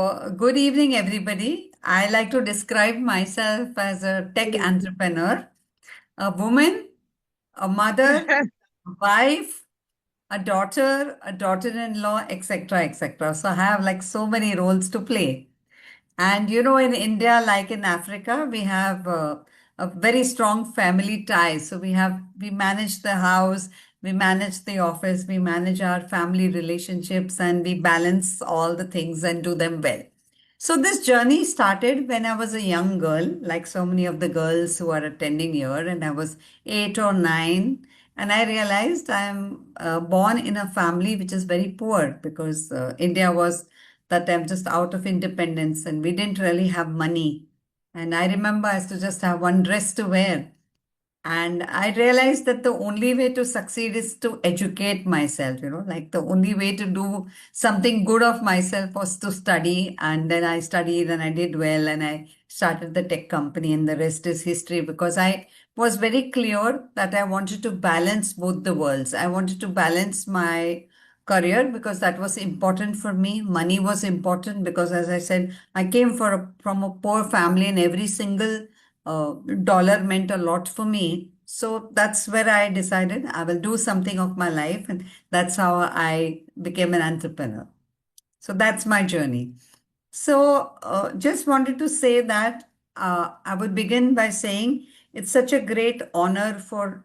Good evening, everybody. I like to describe myself as a tech entrepreneur, a woman, a mother, a wife, a daughter-in-law, etc., etc. So I have like so many roles to play. And in India, like in Africa, we have a very strong family ties. So we manage the house, we manage the office, we manage our family relationships, and we balance all the things and do them well. So this journey started when I was a young girl, like so many of the girls who are attending here, and I was 8 or 9. And I realized I'm born in a family which is very poor because India was that time just out of independence and we didn't really have money. And I remember I used to just have one dress to wear. And I realized that the only way to succeed is to educate myself, like the only way to do something good of myself was to study. And then I studied and I did well and I started the tech company and the rest is history because I was very clear that I wanted to balance both the worlds. I wanted to balance my career because that was important for me. Money was important because, as I said, I came from a poor family and every single dollar meant a lot for me. So that's where I decided I will do something of my life. And that's how I became an entrepreneur. So that's my journey. So just wanted to say that I would begin by saying it's such a great honor for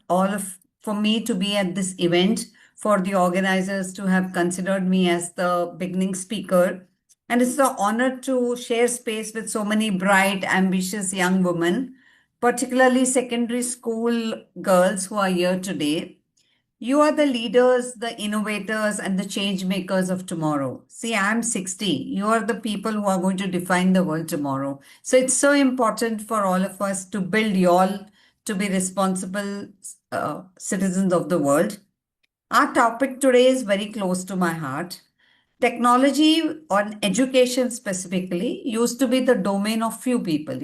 me to be at this event, for the organizers to have considered me as the beginning speaker. And it's an honor to share space with so many bright, ambitious young women, particularly secondary school girls who are here today. You are the leaders, the innovators, and the change makers of tomorrow. See, I'm 60. You are the people who are going to define the world tomorrow. So it's so important for all of us to build you all to be responsible citizens of the world. Our topic today is very close to my heart. Technology on education specifically used to be the domain of few people.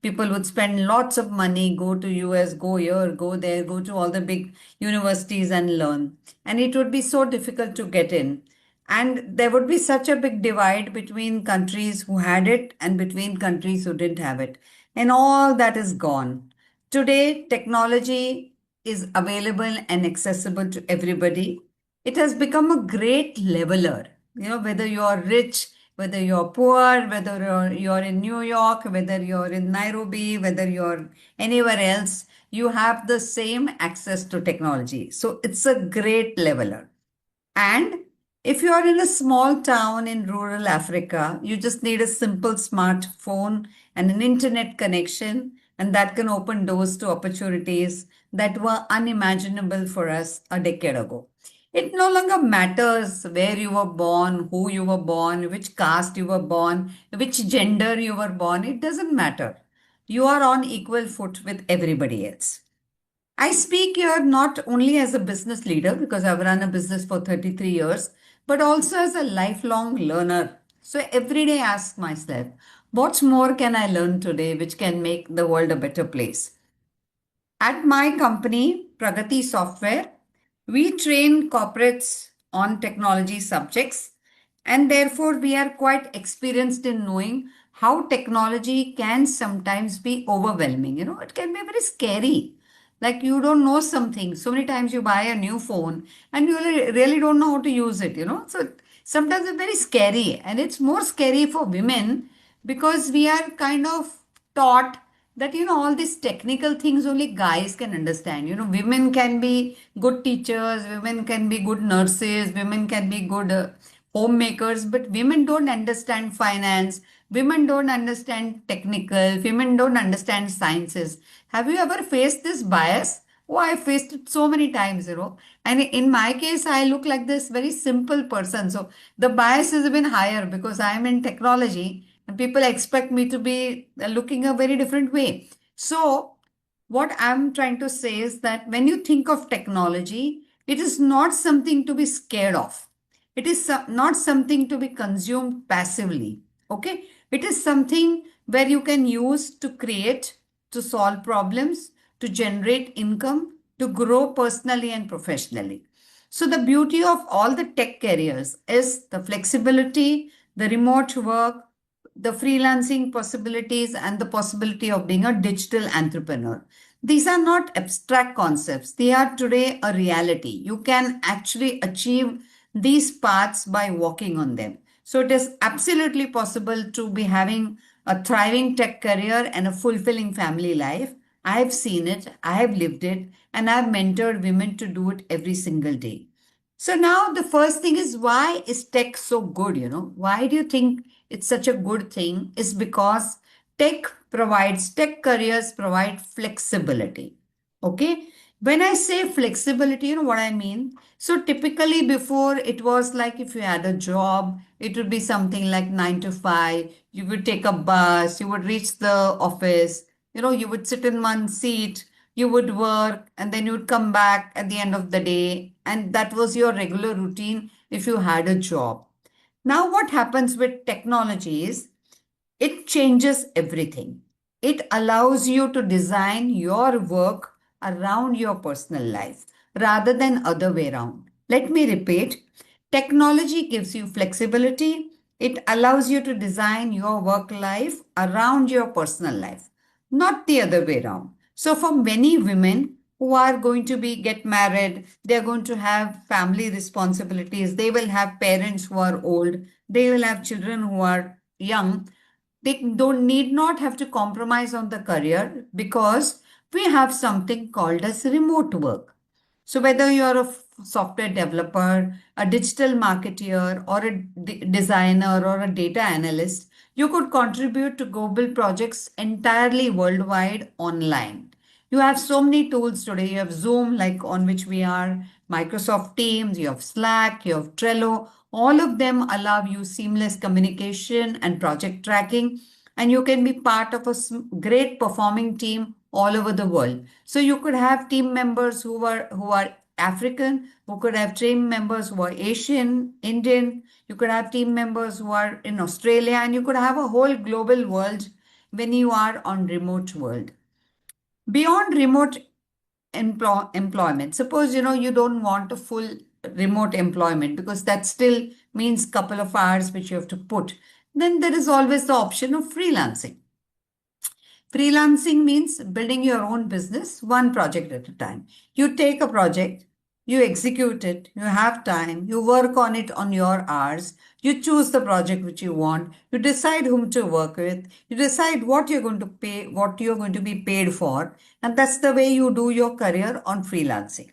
People would spend lots of money, go to US, go here, go there, go to all the big universities and learn. And it would be so difficult to get in. And there would be such a big divide between countries who had it and between countries who didn't have it. And all that is gone. Today, technology is available and accessible to everybody. It has become a great leveler. Whether you're rich, whether you're poor, whether you're in New York, whether you're in Nairobi, whether you're anywhere else, you have the same access to technology. So it's a great leveler. And if you are in a small town in rural Africa, you just need a simple smartphone and an internet connection, and that can open doors to opportunities that were unimaginable for us a decade ago. It no longer matters where you were born, who you were born, which caste you were born, which gender you were born. It doesn't matter. You are on equal foot with everybody else. I speak here not only as a business leader, because I've run a business for 33 years, but also as a lifelong learner. So every day I ask myself, what more can I learn today which can make the world a better place? At my company, Pragati Software, we train corporates on technology subjects, and therefore we are quite experienced in knowing how technology can sometimes be overwhelming. It can be very scary. Like you don't know something. So many times you buy a new phone and you really don't know how to use it. So sometimes it's very scary, and it's more scary for women because we are kind of taught that all these technical things only guys can understand. Women can be good teachers, women can be good nurses, women can be good homemakers, but women don't understand finance, women don't understand technical, women don't understand sciences. Have you ever faced this bias? Oh, I faced it so many times. And in my case, I look like this very simple person. So the bias is even higher because I am in technology and people expect me to be looking a very different way. So, what I'm trying to say is that when you think of technology, it is not something to be scared of. It is not something to be consumed passively. Okay? It is something where you can use to create, to solve problems, to generate income, to grow personally and professionally. So, the beauty of all the tech careers is the flexibility, the remote work, the freelancing possibilities, and the possibility of being a digital entrepreneur. These are not abstract concepts, they are today a reality. You can actually achieve these paths by walking on them. So it is absolutely possible to be having a thriving tech career and a fulfilling family life. I have seen it, I have lived it, and I've mentored women to do it every single day. So now the first thing is, why is tech so good? Why do you think it's such a good thing? Is because tech careers provide flexibility. Okay. When I say flexibility, you know what I mean? So typically before it was like if you had a job, it would be something like 9 to 5. You would take a bus, you would reach the office, you would sit in one seat, you would work, and then you would come back at the end of the day. And that was your regular routine if you had a job. Now, what happens with technology is it changes everything. It allows you to design your work around your personal life rather than other way around. Let me repeat. Technology gives you flexibility. It allows you to design your work life around your personal life, not the other way around. So for many women who are going to be get married, they're going to have family responsibilities, they will have parents who are old, they will have children who are young. They don't need not have to compromise on the career because we have something called as remote work. So whether you're a software developer, a digital marketer, or a designer or a data analyst, you could contribute to global projects entirely worldwide online. You have so many tools today. You have Zoom, like on which we are, Microsoft Teams, you have Slack, you have Trello. All of them allow you seamless communication and project tracking, and you can be part of a great performing team all over the world. So you could have team members who are African, who could have team members who are Asian, Indian, you could have team members who are in Australia, and you could have a whole global world when you are on remote world. Beyond remote employment, suppose you don't want a full remote employment because that still means couple of hours which you have to put, then there is always the option of freelancing. Freelancing means building your own business one project at a time. You take a project, you execute it, you have time, you work on it on your hours, you choose the project which you want, you decide whom to work with, you decide what you're going to pay, what you're going to be paid for, and that's the way you do your career on freelancing.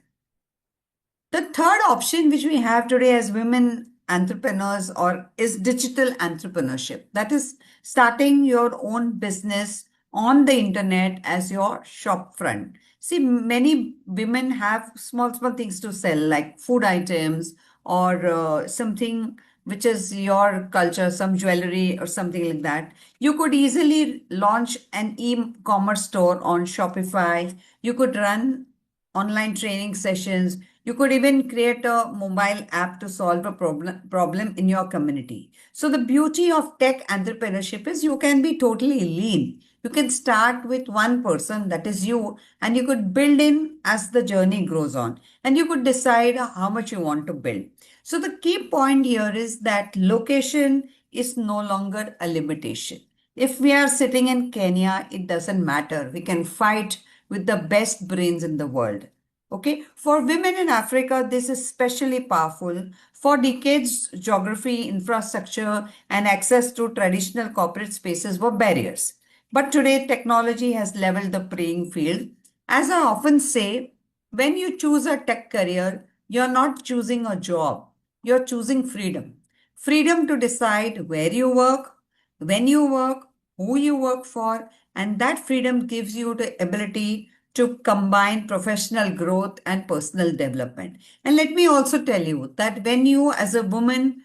The third option which we have today as women entrepreneurs or is digital entrepreneurship. That is starting your own business on the internet as your shop front. See, many women have small things to sell like food items or something which is your culture, some jewelry or something like that. You could easily launch an e-commerce store on Shopify. You could run online training sessions. You could even create a mobile app to solve a problem in your community. So the beauty of tech entrepreneurship is you can be totally lean. You can start with one person, that is you, and you could build in as the journey grows on. And you could decide how much you want to build. So the key point here is that location is no longer a limitation. If we are sitting in Kenya, it doesn't matter. We can fight with the best brains in the world. Okay, for women in Africa, this is especially powerful. For decades, geography, infrastructure, and access to traditional corporate spaces were barriers. But today, technology has leveled the playing field. As I often say, when you choose a tech career, you're not choosing a job, you're choosing freedom. Freedom to decide where you work, when you work, who you work for, and that freedom gives you the ability to combine professional growth and personal development. And let me also tell you that when you, as a woman,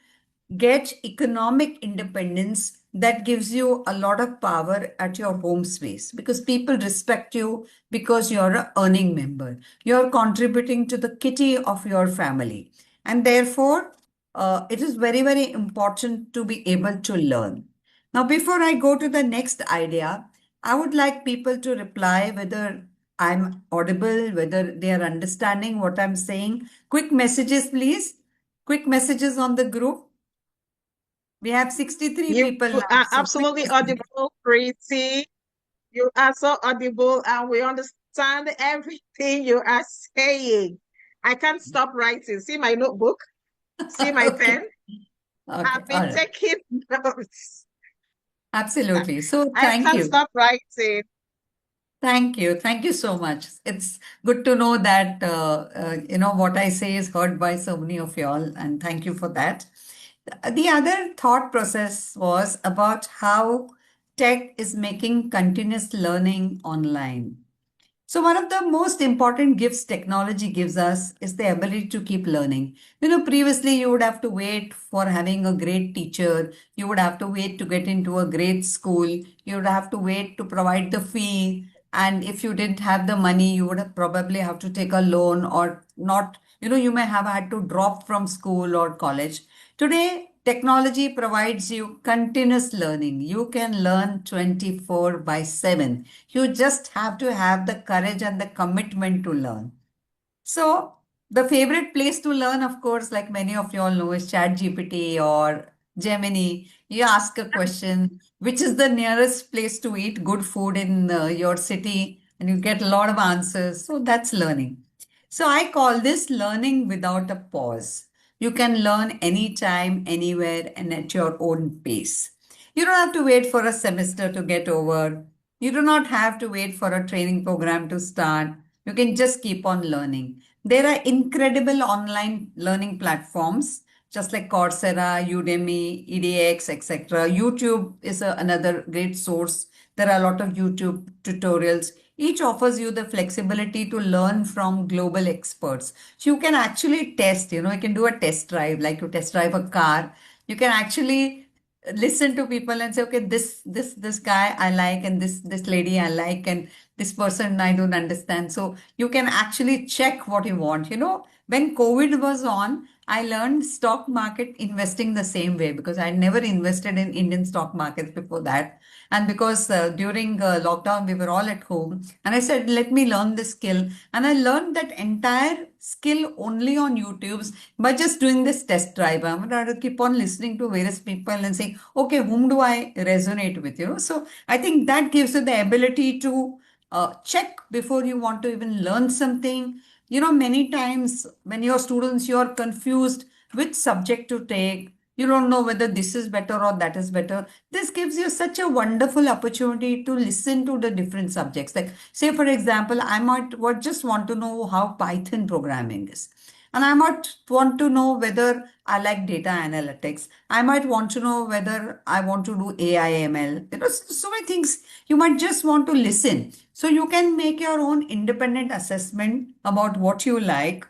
get economic independence, that gives you a lot of power at your home space because people respect you because you're an earning member. You're contributing to the kitty of your family. And therefore, it is very, very important to be able to learn. Now, before I go to the next idea, I would like people to reply whether I'm audible, whether they are understanding what I'm saying. Quick messages, please. Quick messages on the group. We have 63 You people now, are so absolutely please. audible, Preeti. You are so audible, and we understand everything you are saying. I can't stop writing. See my notebook, see my Okay. pen. Okay. I've All been right. taking notes. Absolutely. So I thank can't you. stop writing. Thank you. Thank you so much. It's good to know that, what I say is heard by so many of y'all, and thank you for that. The other thought process was about how tech is making continuous learning online. So, one of the most important gifts technology gives us is the ability to keep learning. Previously you would have to wait for having a great teacher, you would have to wait to get into a great school, you would have to wait to provide the fee. And if you didn't have the money, you would have probably have to take a loan or not. You may have had to drop from school or college. Today, technology provides you continuous learning. You can learn 24 by 7. You just have to have the courage and the commitment to learn. So, the favorite place to learn, of course, like many of you all know, is ChatGPT or Gemini. You ask a question, which is the nearest place to eat good food in your city, and you get a lot of answers. So, that's learning. So, I call this learning without a pause. You can learn anytime, anywhere, and at your own pace. You don't have to wait for a semester to get over. You do not have to wait for a training program to start. You can just keep on learning. There are incredible online learning platforms just like Coursera, Udemy, EDX, etc. YouTube is another great source. There are a lot of YouTube tutorials. Each offers you the flexibility to learn from global experts. So you can actually test, you can do a test drive, like you test drive a car. You can actually listen to people and say, okay, this guy I like, and this lady I like, and this person I don't understand. So you can actually check what you want. When COVID was on, I learned stock market investing the same way because I never invested in Indian stock markets before that. And because during lockdown, we were all at home, and I said, let me learn this skill. And I learned that entire skill only on YouTube's by just doing this test drive. I'm going to keep on listening to various people and saying, okay, whom do I resonate with? So I think that gives you the ability to check before you want to even learn something. Many times when you're students, you're confused which subject to take. You don't know whether this is better or that is better. This gives you such a wonderful opportunity to listen to the different subjects. Like, say, for example, I might just want to know how Python programming is. And I might want to know whether I like data analytics. I might want to know whether I want to do AI ML. So many things you might just want to listen. So you can make your own independent assessment about what you like,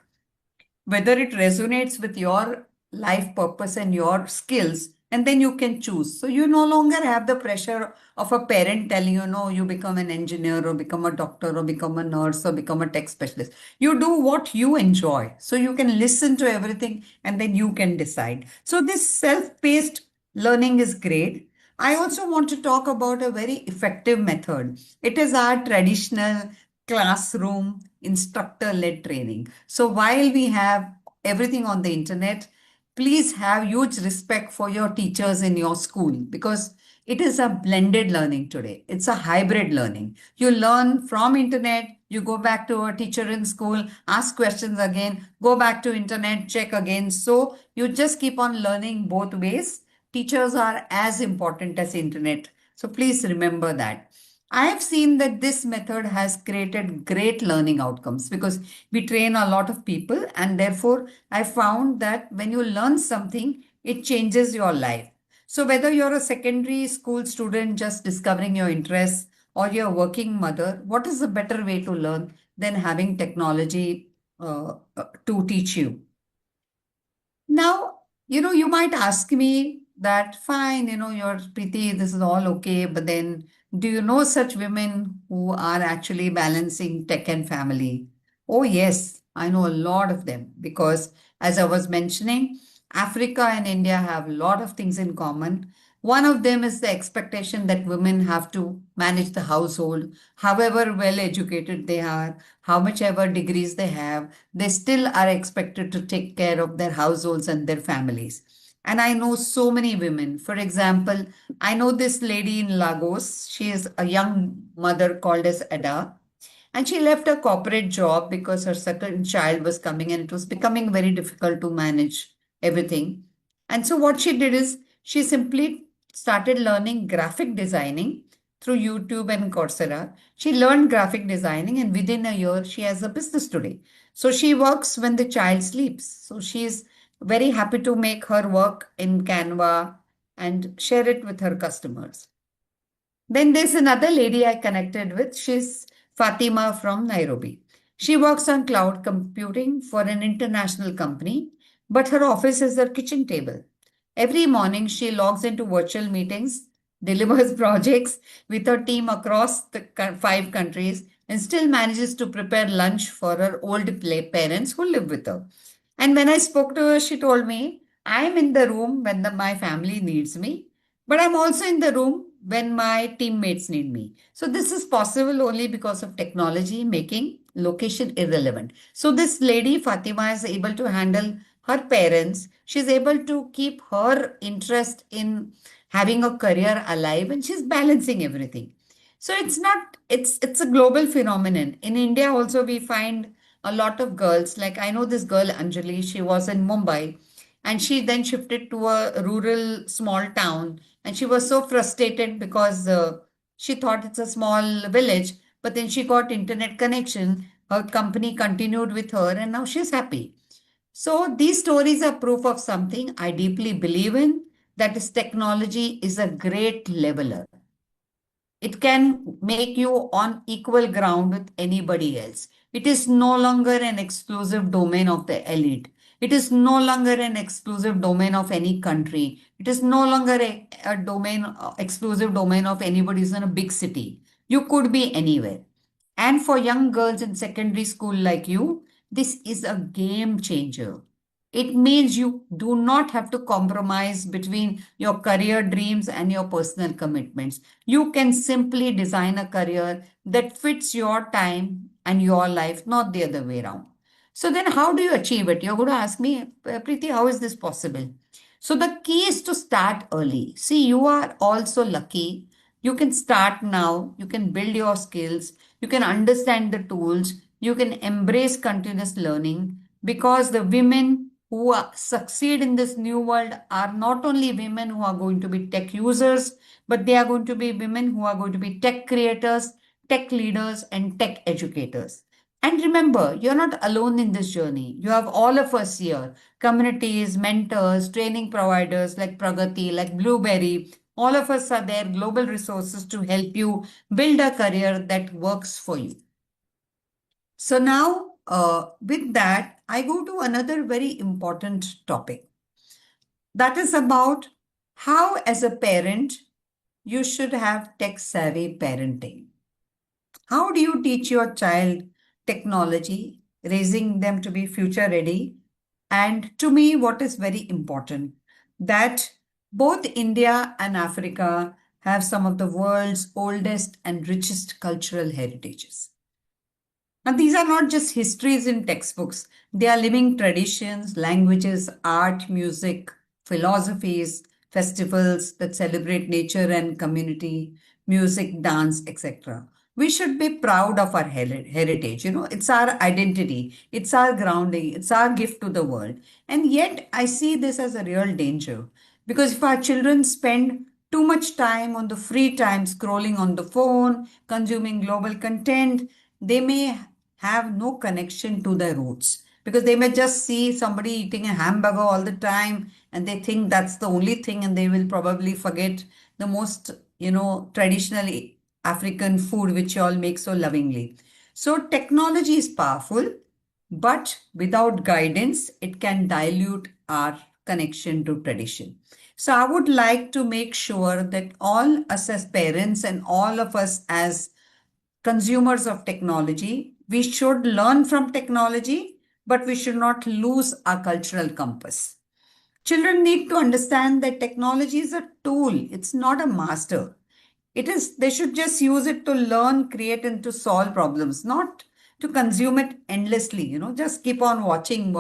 whether it resonates with your life purpose and your skills, and then you can choose. So you no longer have the pressure of a parent telling you, no, you become an engineer or become a doctor or become a nurse or become a tech specialist. You do what you enjoy. So you can listen to everything and then you can decide. So this self-paced learning is great. I also want to talk about a very effective method. It is our traditional classroom instructor led training. So while we have everything on the internet, please have huge respect for your teachers in your school because it is a blended learning today. It's a hybrid learning. You learn from internet, you go back to a teacher in school, ask questions again, go back to internet, check again. So you just keep on learning both ways. Teachers are as important as internet. So please remember that. I have seen that this method has created great learning outcomes because we train a lot of people, and therefore I found that when you learn something, it changes your life. So whether you're a secondary school student just discovering your interests or you're a working mother, what is a better way to learn than having technology to teach you? Now, you might ask me that, fine, you're Preeti, this is all okay, but then do you know such women who are actually balancing tech and family? Oh, yes, I know a lot of them because, as I was mentioning, Africa and India have a lot of things in common. One of them is the expectation that women have to manage the household, however well educated they are, how much ever degrees they have, they still are expected to take care of their households and their families. And I know so many women. For example, I know this lady in Lagos. She is a young mother called as Ada. And she left her corporate job because her second child was coming and it was becoming very difficult to manage everything. And so, what she did is she simply started learning graphic designing through YouTube and Coursera. She learned graphic designing, and within a year, she has a business today. So, she works when the child sleeps. So, she is very happy to make her work in Canva and share it with her customers. Then there's another lady I connected with. She's Fatima from Nairobi. She works on cloud computing for an international company, but her office is her kitchen table. Every morning, she logs into virtual meetings, delivers projects with her team across the 5 countries, and still manages to prepare lunch for her old parents who live with her. And when I spoke to her, she told me, I'm in the room when my family needs me, but I'm also in the room when my teammates need me. So this is possible only because of technology making location irrelevant. So this lady Fatima is able to handle her parents. She's able to keep her interest in having a career alive, and she's balancing everything. So it's not, it's a global phenomenon. In India also we find a lot of girls, like I know this girl Anjali, she was in Mumbai and she then shifted to a rural small town, and she was so frustrated because she thought it's a small village, but then she got internet connection, her company continued with her, and now she's happy. So these stories are proof of something I deeply believe in, that is technology is a great leveler. It can make you on equal ground with anybody else. It is no longer an exclusive domain of the elite. It is no longer an exclusive domain of any country. It is no longer a domain, exclusive domain of anybody who's in a big city. You could be anywhere. And for young girls in secondary school like you, this is a game changer. It means you do not have to compromise between your career dreams and your personal commitments. You can simply design a career that fits your time and your life, not the other way around. So, then how do you achieve it? You're going to ask me, Preeti, how is this possible? So, the key is to start early. See, you are also lucky. You can start now, you can build your skills, you can understand the tools, you can embrace continuous learning, because the women who succeed in this new world are not only women who are going to be tech users, but they are going to be women who are going to be tech creators, tech leaders, and tech educators. And remember, you're not alone in this journey. You have all of us here, communities, mentors, training providers like Pragati, like Blueberry. All of us are there, global resources to help you build a career that works for you. So now, with that, I go to another very important topic. That is about how, as a parent, you should have tech savvy parenting. How do you teach your child technology, raising them to be future ready? And to me, what is very important, that both India and Africa have some of the world's oldest and richest cultural heritages. Now, these are not just histories in textbooks, they are living traditions, languages, art, music, philosophies, festivals that celebrate nature and community, music, dance, etc. We should be proud of our heritage. You know, it's our identity, it's our grounding, it's our gift to the world. And yet, I see this as a real danger, because if our children spend too much time on the free time scrolling on the phone, consuming global content, they may have no connection to their roots, because they may just see somebody eating a hamburger all the time and they think that's the only thing, and they will probably forget the most, traditional African food which you all make so lovingly. So technology is powerful, but without guidance it can dilute our connection to tradition. So I would like to make sure that all us as parents and all of us as consumers of technology, we should learn from technology, but we should not lose our cultural compass. Children need to understand that technology is a tool, it's not a master. It is, they should just use it to learn, create, and to solve problems, not to consume it endlessly, just keep on watching.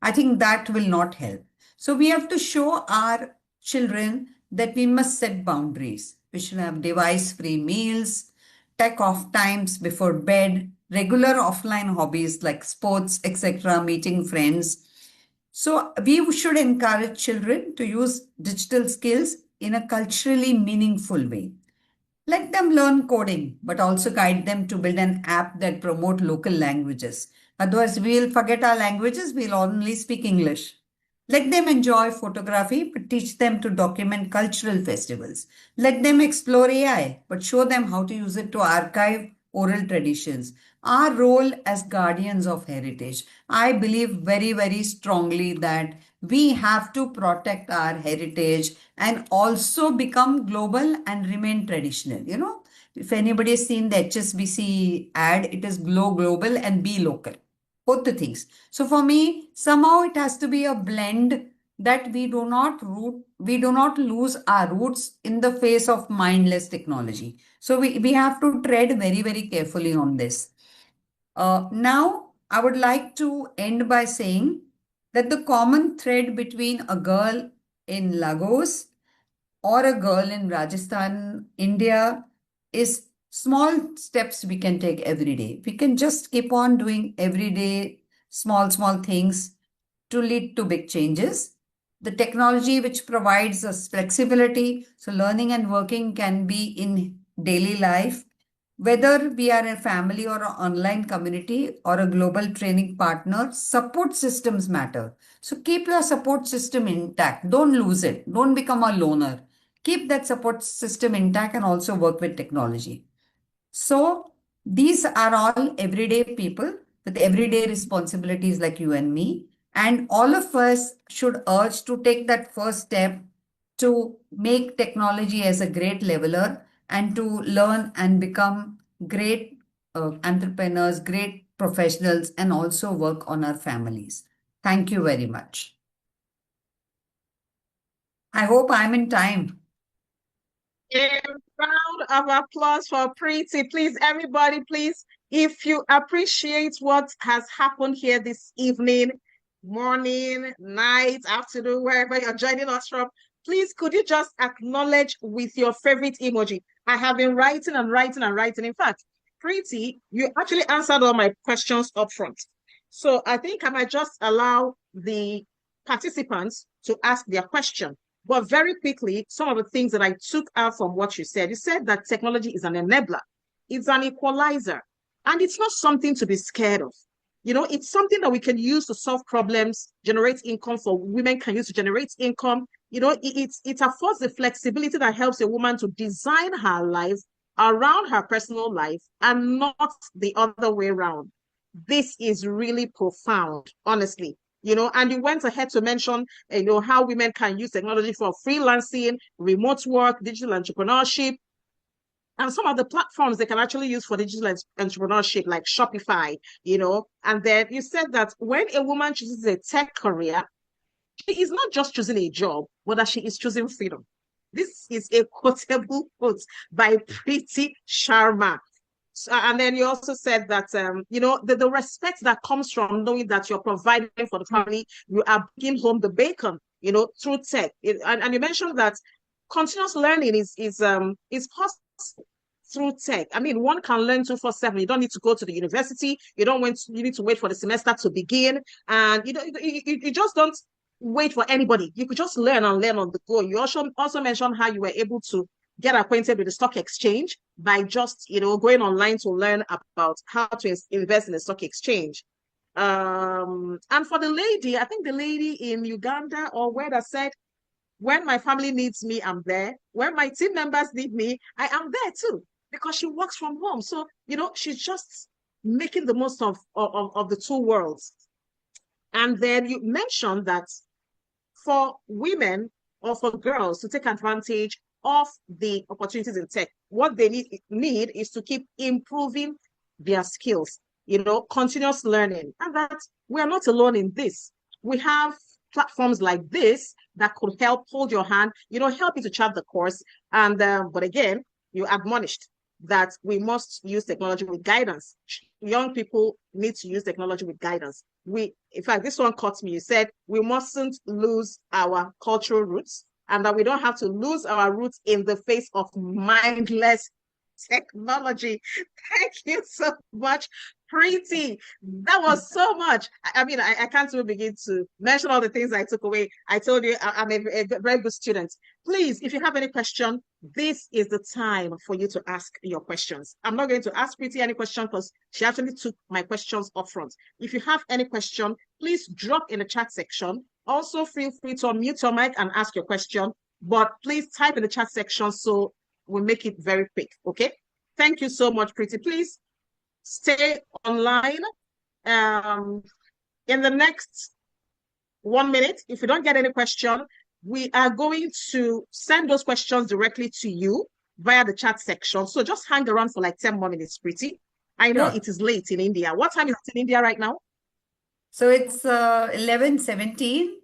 I think that will not help. So we have to show our children that we must set boundaries. We should have device-free meals, tech off times before bed, regular offline hobbies like sports, etc., meeting friends. So we should encourage children to use digital skills in a culturally meaningful way. Let them learn coding, but also guide them to build an app that promote local languages. Otherwise, we'll forget our languages, we'll only speak English. Let them enjoy photography, but teach them to document cultural festivals. Let them explore AI, but show them how to use it to archive oral traditions. Our role as guardians of heritage. I believe very, very strongly that we have to protect our heritage and also become global and remain traditional. If anybody has seen the HSBC ad, it is global and be local. Both the things. So for me, somehow it has to be a blend that we do not lose our roots in the face of mindless technology. So we have to tread very, very carefully on this. Now, I would like to end by saying that the common thread between a girl in Lagos or a girl in Rajasthan, India, is small steps we can take every day. We can just keep on doing every day small things to lead to big changes. The technology which provides us flexibility, so learning and working can be in daily life. Whether we are a family or an online community or a global training partner, support systems matter. So keep your support system intact. Don't lose it. Don't become a loner. Keep that support system intact and also work with technology. So these are all everyday people with everyday responsibilities like you and me. And all of us should urge to take that first step to make technology as a great leveler and to learn and become great entrepreneurs, great professionals, and also work on our families. Thank you very much. I hope I'm in time. A round of applause for Preeti. Please, everybody, please, if you appreciate what has happened here this evening, morning, night, afternoon, wherever you're joining us from, please, could you just acknowledge with your favorite emoji? I have been writing and writing and writing. In fact, Preeti, you actually answered all my questions up front. So I think I might just allow the participants to ask their question. But very quickly, some of the things that I took out from what you said that technology is an enabler, it's an equalizer, and it's not something to be scared of. It's something that we can use to solve problems, generate income for women can use to generate income. It affords the flexibility that helps a woman to design her life around her personal life and not the other way around. This is really profound, honestly. And you went ahead to mention, how women can use technology for freelancing, remote work, digital entrepreneurship, and some of the platforms they can actually use for digital entrepreneurship, like Shopify, And then you said that when a woman chooses a tech career, she is not just choosing a job, but that she is choosing freedom. This is a quotable quote by Preeti Sharma. And then you also said that the respect that comes from knowing that you're providing for the family, you are bringing home the bacon, through tech. And you mentioned that continuous learning is possible through tech. I mean, one can learn 24/7. You don't need to go to the university. You need to wait for the semester to begin, and you just don't wait for anybody. You could just learn and learn on the go. You also mentioned how you were able to get acquainted with the stock exchange by just going online to learn about how to invest in the stock exchange. And for the lady, I think the lady in Uganda or where that said, when my family needs me, I'm there. When my team members need me, I am there too, because she works from home. So, she's just making the most of the two worlds. And then you mentioned that for women or for girls to take advantage of the opportunities in tech, what they need is to keep improving their skills, continuous learning. And that we are not alone in this. We have platforms like this that could help hold your hand, help you to chart the course. And but again, you admonished that we must use technology with guidance. Young people need to use technology with guidance, in fact, this one caught me. You said we mustn't lose our cultural roots and that we don't have to lose our roots in the face of mindless technology. Thank you so much, Preeti. That was so much. I mean, I can't even begin to mention all the things I took away. I told you I'm a very good student. Please, if you have any question, this is the time for you to ask your questions. I'm not going to ask Preeti any question because she actually took my questions up front. If you have any question, please drop in the chat section. Also, feel free to unmute your mic and ask your question, but please type in the chat section so we'll make it very quick, okay? Thank you so much, Preeti. Please stay online. In the next 1 minute, if you don't get any question, we are going to send those questions directly to you via the chat section. So just hang around for like 10 more minutes, Preeti. I know it is late in India. What time is it in India right now? So it's 11:17.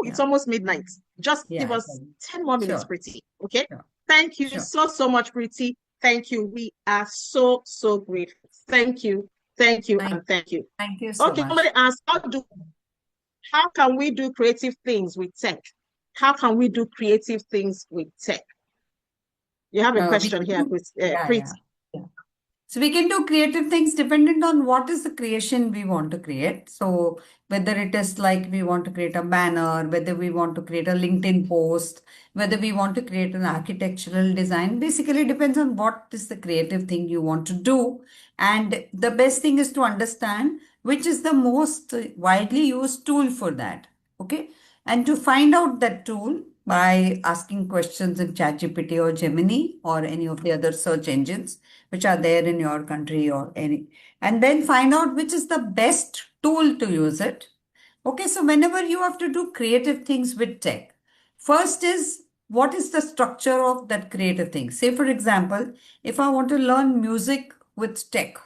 It's almost midnight. Just give us 10 more minutes, Preeti. Okay? Thank you so much, Preeti. Thank you. We are so grateful. Thank you. Thank you and thank you. Thank you so much. Somebody asked, how can we do creative things with tech? How can we do creative things with tech? You have a question here, Preeti. So we can do creative things dependent on what is the creation we want to create. So whether it is like we want to create a banner, whether we want to create a LinkedIn post, whether we want to create an architectural design, basically depends on what is the creative thing you want to do. And the best thing is to understand which is the most widely used tool for that. Okay. And to find out that tool by asking questions in ChatGPT or Gemini or any of the other search engines which are there in your country or any, and then find out which is the best tool to use it. Okay, so whenever you have to do creative things with tech, first is what is the structure of that creative thing? Say, for example, if I want to learn music with tech,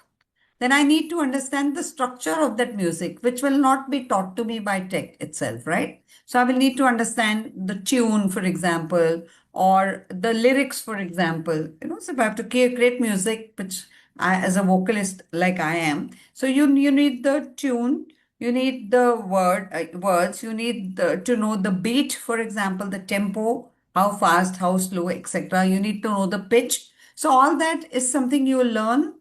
then I need to understand the structure of that music, which will not be taught to me by tech itself, right? So I will need to understand the tune, for example, or the lyrics, for example. So if I have to create music, which as a vocalist, like I am, so you need the tune, you need the words, you need to know the beat, for example, the tempo, how fast, how slow, etc. You need to know the pitch. So all that is something you will learn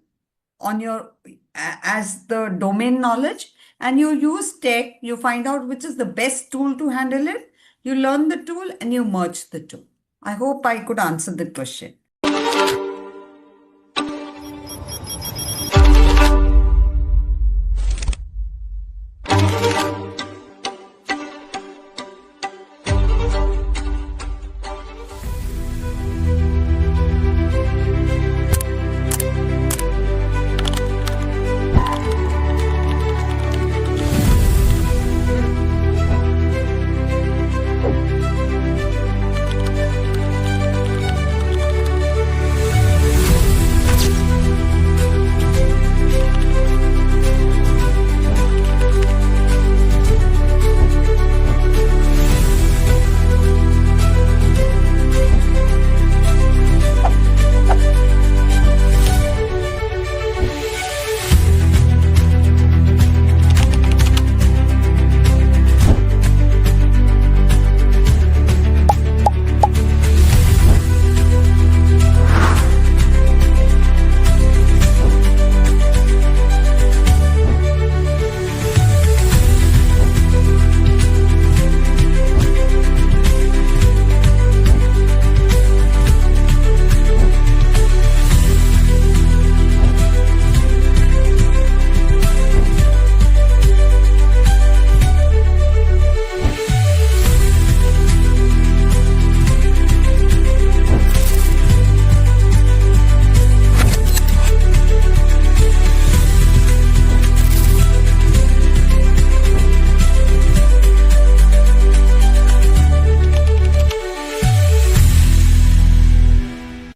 on your as the domain knowledge, and you use tech, you find out which is the best tool to handle it, you learn the tool and you merge the two. I hope I could answer the question.